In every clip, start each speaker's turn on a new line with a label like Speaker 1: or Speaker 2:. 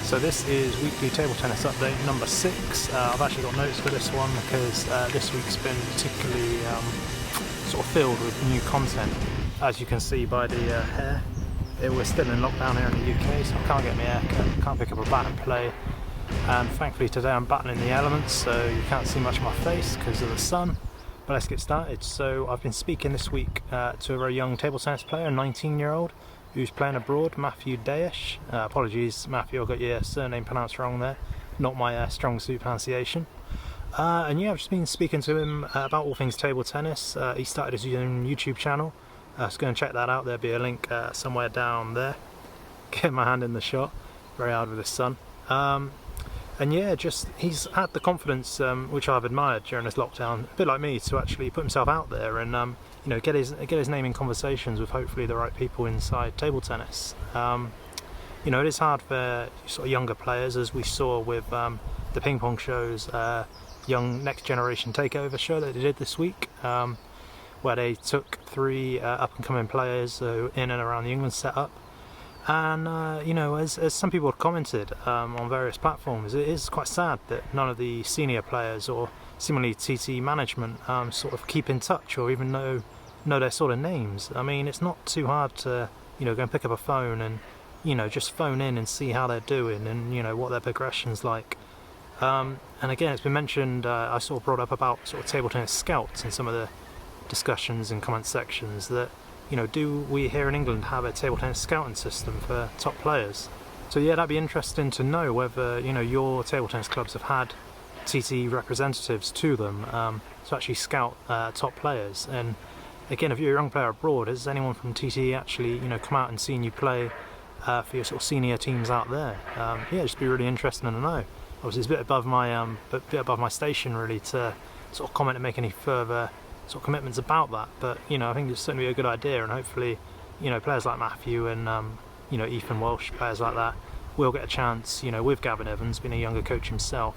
Speaker 1: So this is weekly table tennis update number 6. I've actually got notes for this one because this week's been particularly sort of filled with new content. As you can see by the hair, we're still in lockdown here in the UK, so I can't get my haircut, can't pick up a bat and play. And thankfully today I'm battling the elements, so you can't see much of my face because of the sun. But let's get started. So I've been speaking this week to a very young table tennis player, a 19-year-old, who's playing abroad, Matthew Dayesh. Apologies, Matthew, I got your surname pronounced wrong there. Not my strong suit pronunciation. And yeah, I've just been speaking to him about all things table tennis. He started his own YouTube channel, so go and check that out. There'll be a link somewhere down there. Get my hand in the shot. Very hard with the sun. And yeah, just he's had the confidence which I've admired during this lockdown, a bit like me, to actually put himself out there and you know, get his name in conversations with hopefully the right people inside table tennis. You know, it is hard for sort of younger players, as we saw with the ping pong show's young next generation takeover show that they did this week, where they took 3 up and coming players in and around the England setup. And you know, as some people have commented on various platforms, it is quite sad that none of the senior players or similarly TT management sort of keep in touch or even know their sort of names. I mean, it's not too hard to, you know, go and pick up a phone and, you know, just phone in and see how they're doing and, you know, what their progression's like. And again, it's been mentioned, I sort of brought up about sort of table tennis scouts in some of the discussions and comment sections that, you know, do we here in England have a table tennis scouting system for top players? So yeah, that'd be interesting to know whether, you know, your table tennis clubs have had TT representatives to them to actually scout top players. And again, if you're a young player abroad, has anyone from TT actually, you know, come out and seen you play for your sort of senior teams out there? Yeah, it'd just be really interesting to know. Obviously, it's a bit above my station really to sort of comment and make any further sort of commitments about that, but you know, I think it's certainly a good idea, and hopefully, you know, players like Matthew and you know, Ethan Walsh, players like that, will get a chance, you know, with Gavin Evans being a younger coach himself,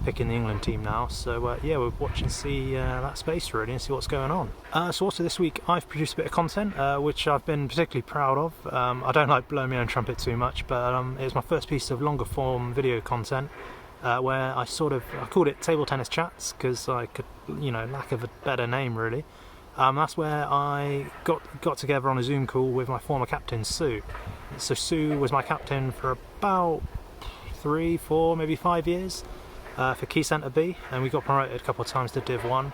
Speaker 1: picking the England team now. So yeah, we'll watch and see that space really and see what's going on. So also this week I've produced a bit of content which I've been particularly proud of. I don't like blowing my own trumpet too much, but it was my first piece of longer form video content where I called it Table Tennis Chats because I could, you know, lack of a better name really. That's where I got together on a Zoom call with my former captain Sue. So Sue was my captain for about 3, 4, maybe 5 years for Keynsham B, and we got promoted a couple of times to Div 1.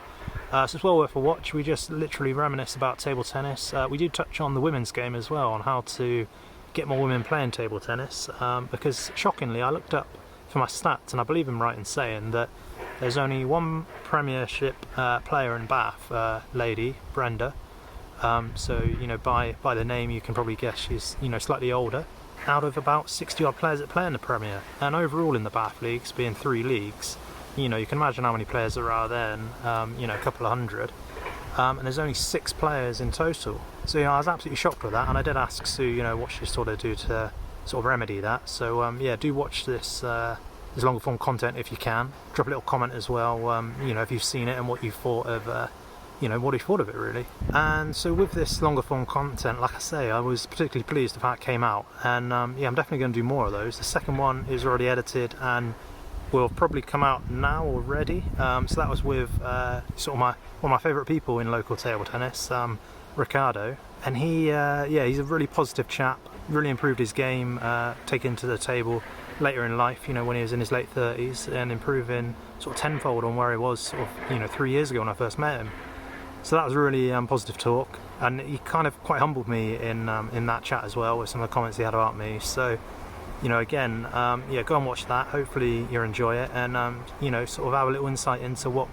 Speaker 1: So it's well worth a watch. We just literally reminisce about table tennis. We do touch on the women's game as well, on how to get more women playing table tennis, because shockingly I looked up for my stats, and I believe I'm right in saying that there's only one Premiership player in Bath, lady, Brenda. So you know, by the name you can probably guess she's, you know, slightly older. Out of about 60 odd players that play in the Premier, and overall in the Bath leagues, being 3 leagues, you know, you can imagine how many players there are there, and you know, a couple of hundred. And there's only 6 players in total. So you know, I was absolutely shocked with that, and I did ask Sue, you know, what she sort of do to sort of remedy that. So yeah, do watch this longer form content if you can. Drop a little comment as well, you know, if you've seen it and what you thought of you know, what you thought of it really. And so with this longer form content, like I say, I was particularly pleased with how it came out, and yeah, I'm definitely going to do more of those. The second one is already edited and will probably come out now already. So that was with sort of one of my favourite people in local table tennis, Ricardo, and he yeah, he's a really positive chap, really improved his game, taken to the table later in life, you know, when he was in his late 30s, and improving sort of tenfold on where he was sort of, you know, 3 years ago when I first met him. So that was really positive talk, and he kind of quite humbled me in that chat as well with some of the comments he had about me. So, you know, again, yeah, go and watch that. Hopefully you'll enjoy it, and you know, sort of have a little insight into what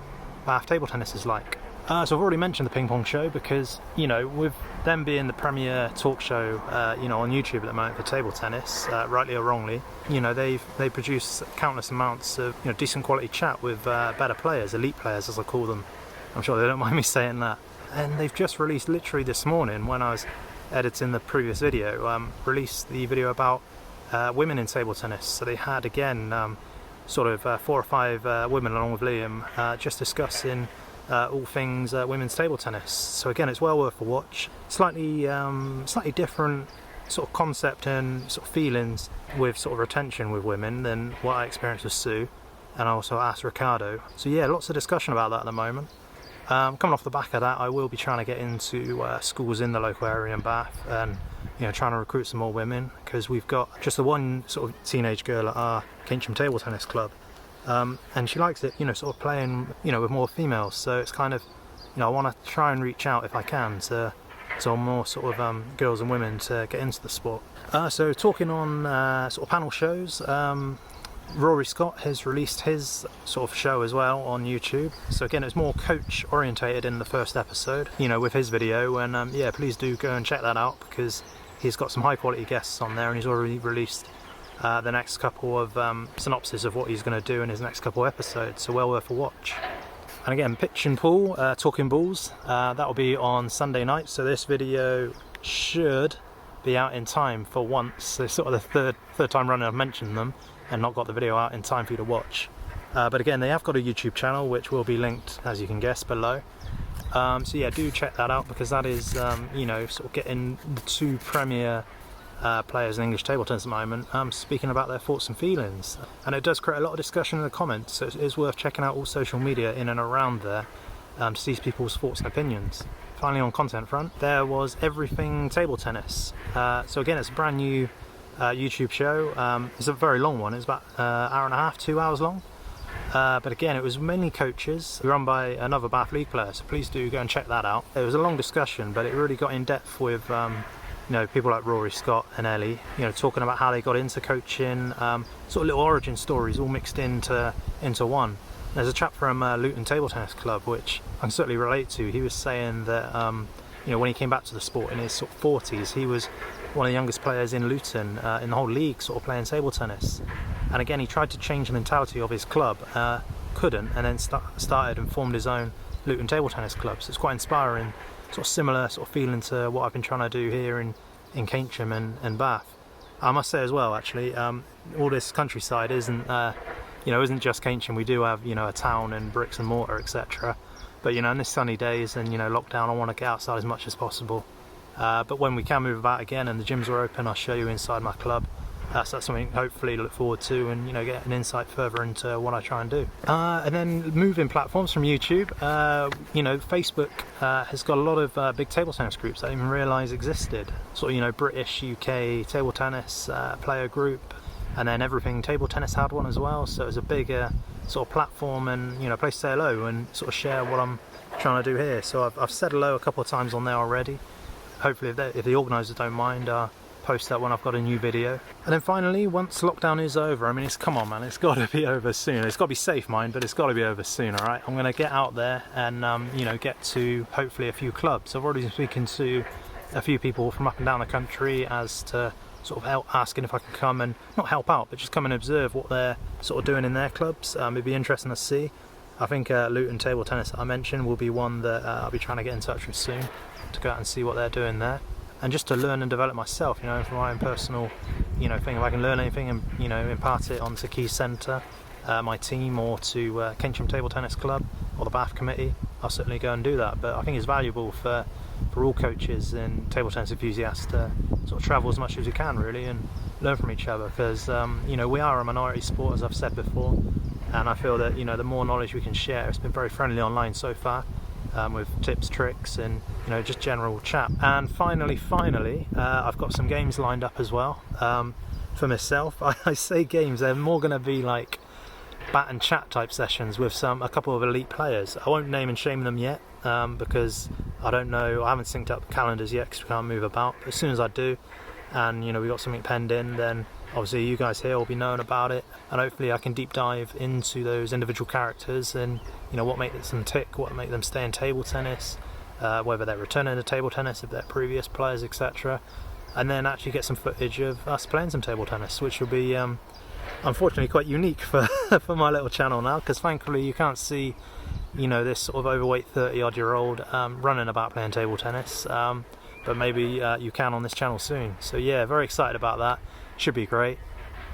Speaker 1: Bath table tennis is like. So I've already mentioned the ping pong show because, you know, with them being the premier talk show, you know, on YouTube at the moment for table tennis, rightly or wrongly, you know, they produce countless amounts of, you know, decent quality chat with better players, elite players as I call them. I'm sure they don't mind me saying that. And they've just released, literally this morning when I was editing the previous video, released the video about women in table tennis. So they had again sort of 4 or 5 women along with Liam just discussing all things women's table tennis. So again, it's well worth a watch. Slightly different sort of concept and sort of feelings with sort of retention with women than what I experienced with Sue, and I also asked Ricardo. So yeah, lots of discussion about that at the moment. Coming off the back of that, I will be trying to get into schools in the local area in Bath, and trying to recruit some more women, because we've got just the one sort of teenage girl at our Keynsham table tennis club, and she likes it, sort of playing with more females. So it's kind of, I want to try and reach out if I can to more sort of girls and women to get into the sport. So talking on sort of panel shows, Rory Scott has released his sort of show as well on YouTube. So again, it's more coach orientated in the first episode, with his video, and yeah, please do go and check that out, because he's got some high quality guests on there, and he's already released the next couple of synopsis of what he's going to do in his next couple of episodes, so well worth a watch. And again, Pitch and Pool, Talking Balls, that will be on Sunday night, so this video should be out in time for once. So sort of the third time running I've mentioned them and not got the video out in time for you to watch. But again, they have got a YouTube channel which will be linked, as you can guess, below. So yeah, do check that out, because that is sort of getting the two premier players in English table tennis at the moment speaking about their thoughts and feelings, and it does create a lot of discussion in the comments, so it is worth checking out all social media in and around there to see people's thoughts and opinions. Finally, on content front, there was Everything Table Tennis. So again, it's a brand new YouTube show. It's a very long one, it's about an hour and a half, 2 hours long. But again, it was mainly coaches, run by another Bath League player, so please do go and check that out. It was a long discussion, but it really got in depth with people like Rory Scott and Ellie, talking about how they got into coaching, sort of little origin stories all mixed into one. There's a chap from Luton Table Tennis Club, which I can certainly relate to. He was saying that when he came back to the sport in his sort of 40s, he was one of the youngest players in Luton, in the whole league, sort of playing table tennis. And again, he tried to change the mentality of his club, couldn't, and then started and formed his own Luton Table Tennis Club. So it's quite inspiring, sort of similar sort of feeling to what I've been trying to do here in Keynsham and Bath. I must say as well, actually, all this countryside isn't just Keynsham. We do have a town and bricks and mortar, etc. But in this sunny days and lockdown, I want to get outside as much as possible. But when we can move about again and the gyms are open, I'll show you inside my club. So that's something hopefully to look forward to, and get an insight further into what I try and do. And then moving platforms from YouTube, Facebook has got a lot of big table tennis groups I didn't even realise existed. Sort of British, UK table tennis player group, and then Everything Table Tennis had one as well. So it was a bigger sort of platform, and a place to say hello and sort of share what I'm trying to do here. So I've said hello a couple of times on there already. Hopefully, if the organisers don't mind, post that when I've got a new video. And then finally, once lockdown is over, I mean, come on, man, it's got to be over soon. It's got to be safe, mind, but it's got to be over soon. All right, I'm going to get out there and get to hopefully a few clubs. I've already been speaking to a few people from up and down the country as to sort of asking if I can come and not help out, but just come and observe what they're sort of doing in their clubs. It'd be interesting to see. I think Luton Table Tennis that I mentioned will be one that I'll be trying to get in touch with soon, to go out and see what they're doing there, and just to learn and develop myself, for my own personal thing. If I can learn anything and impart it onto Key Centre, my team, or to Keynsham Table Tennis Club or the Bath Committee, I'll certainly go and do that. But I think it's valuable for all coaches and table tennis enthusiasts to sort of travel as much as we can, really, and learn from each other, because we are a minority sport, as I've said before, and I feel that the more knowledge we can share. It's been very friendly online so far, with tips, tricks, and just general chat. And finally, I've got some games lined up as well for myself. I say games, they're more going to be like bat and chat type sessions with a couple of elite players. I won't name and shame them yet, because I don't know, I haven't synced up calendars yet because we can't move about. But as soon as I do, and we've got something penned in, then obviously you guys here will be knowing about it, and hopefully I can deep dive into those individual characters and what makes them tick, what make them stay in table tennis, whether they're returning to table tennis, if they're previous players, etc. And then actually get some footage of us playing some table tennis, which will be unfortunately quite unique for my little channel now, because thankfully you can't see this sort of overweight 30-odd-year-old running about playing table tennis, but maybe you can on this channel soon. So yeah, very excited about that. Should be great.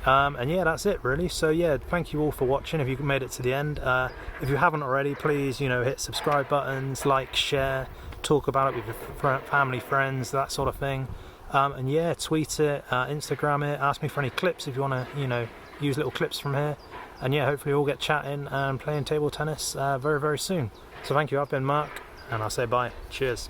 Speaker 1: And yeah, that's it really. So yeah, thank you all for watching if you made it to the end. If you haven't already, please hit subscribe buttons, like, share, talk about it with your family, friends, that sort of thing. And yeah, tweet it, Instagram it, ask me for any clips if you want to, you know, use little clips from here. And yeah, hopefully we'll get chatting and playing table tennis very, very soon. So thank you, I've been Mark, and I'll say bye. Cheers.